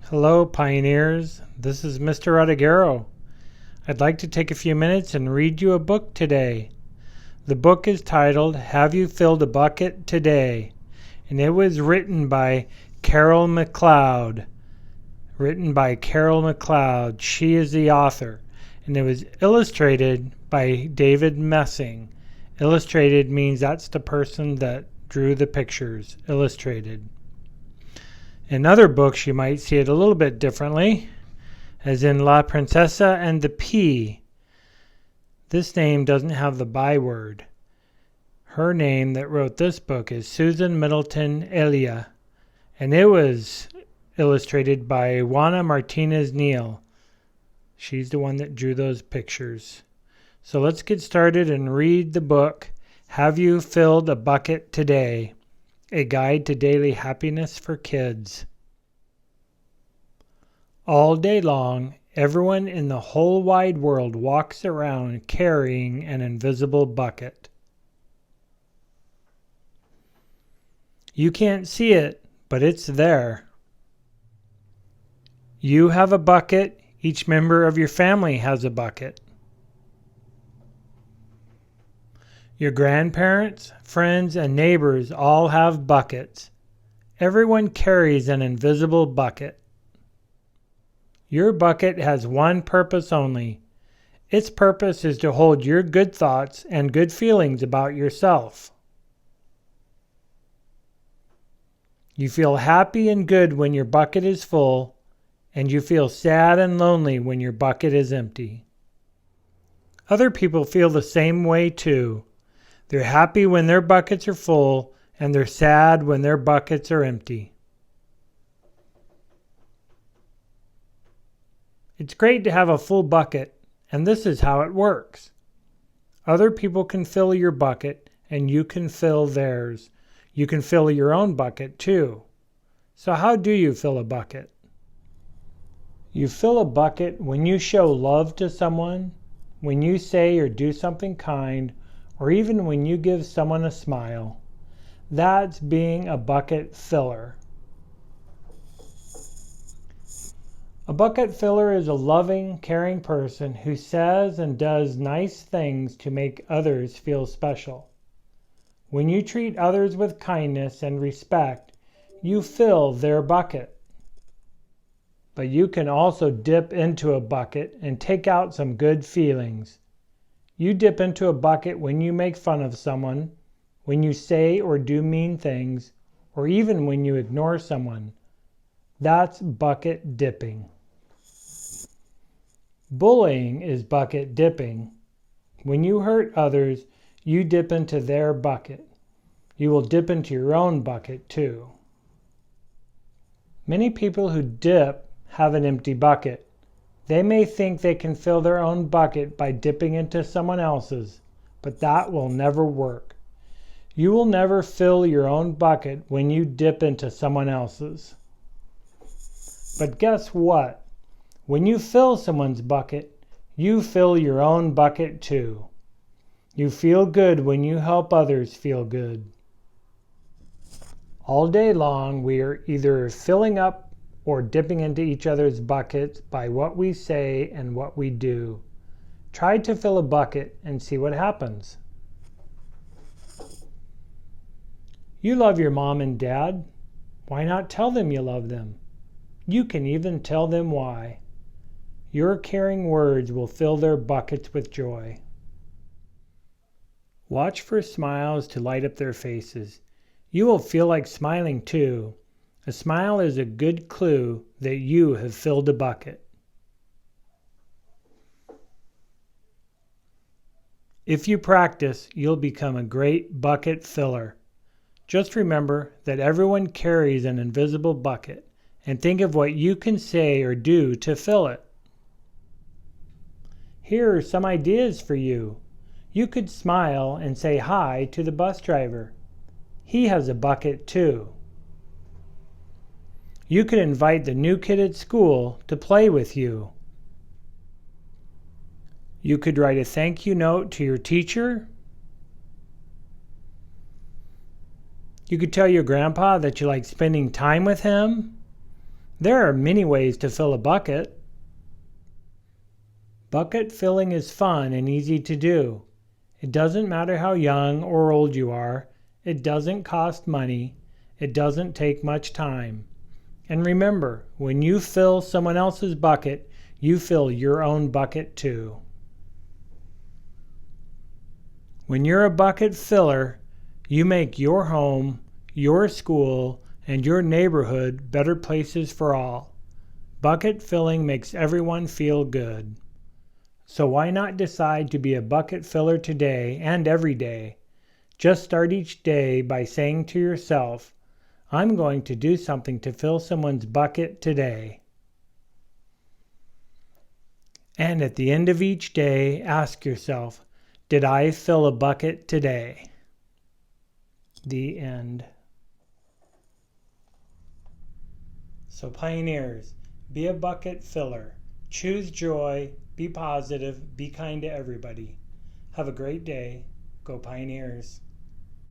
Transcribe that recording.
Hello, pioneers. This is Mr. Odigero. I'd like to take a few minutes and read you a book today. The book is titled, Have You Filled a Bucket Today? And it was written by Carol McLeod. She is the author. And it was illustrated by David Messing. Illustrated means that's the person that drew the pictures. Illustrated. In other books, you might see it a little bit differently, as in La Princesa and the Pea. This name doesn't have the byword. Her name that wrote this book is Susan Middleton Elia, and it was illustrated by Juana Martinez Neal. She's the one that drew those pictures. So let's get started and read the book, Have You Filled a Bucket Today? A Guide to Daily Happiness for Kids. All day long, everyone in the whole wide world walks around carrying an invisible bucket. You can't see it, but it's there. You have a bucket. Each member of your family has a bucket. Your grandparents, friends, and neighbors all have buckets. Everyone carries an invisible bucket. Your bucket has one purpose only. Its purpose is to hold your good thoughts and good feelings about yourself. You feel happy and good when your bucket is full, and you feel sad and lonely when your bucket is empty. Other people feel the same way too. They're happy when their buckets are full, and they're sad when their buckets are empty. It's great to have a full bucket, and this is how it works. Other people can fill your bucket, and you can fill theirs. You can fill your own bucket too. So how do you fill a bucket? You fill a bucket when you show love to someone, when you say or do something kind, or even when you give someone a smile. That's being a bucket filler. A bucket filler is a loving, caring person who says and does nice things to make others feel special. When you treat others with kindness and respect, you fill their bucket. But you can also dip into a bucket and take out some good feelings. You dip into a bucket when you make fun of someone, when you say or do mean things, or even when you ignore someone. That's bucket dipping. Bullying is bucket dipping. When you hurt others, you dip into their bucket. You will dip into your own bucket too. Many people who dip have an empty bucket. They may think they can fill their own bucket by dipping into someone else's, but that will never work. You will never fill your own bucket when you dip into someone else's. But guess what? When you fill someone's bucket, you fill your own bucket too. You feel good when you help others feel good. All day long, we are either filling up or dipping into each other's buckets by what we say and what we do. Try to fill a bucket and see what happens. You love your mom and dad. Why not tell them you love them? You can even tell them why. Your caring words will fill their buckets with joy. Watch for smiles to light up their faces. You will feel like smiling too. A smile is a good clue that you have filled a bucket. If you practice, you'll become a great bucket filler. Just remember that everyone carries an invisible bucket, and think of what you can say or do to fill it. Here are some ideas for you. You could smile and say hi to the bus driver. He has a bucket too. You could invite the new kid at school to play with you. You could write a thank you note to your teacher. You could tell your grandpa that you like spending time with him. There are many ways to fill a bucket. Bucket filling is fun and easy to do. It doesn't matter how young or old you are. It doesn't cost money. It doesn't take much time. And remember, when you fill someone else's bucket, you fill your own bucket too. When you're a bucket filler, you make your home, your school, and your neighborhood better places for all. Bucket filling makes everyone feel good. So why not decide to be a bucket filler today and every day? Just start each day by saying to yourself, I'm going to do something to fill someone's bucket today. And at the end of each day, ask yourself, did I fill a bucket today? The end. So pioneers, be a bucket filler. Choose joy, be positive, be kind to everybody. Have a great day. Go Pioneers.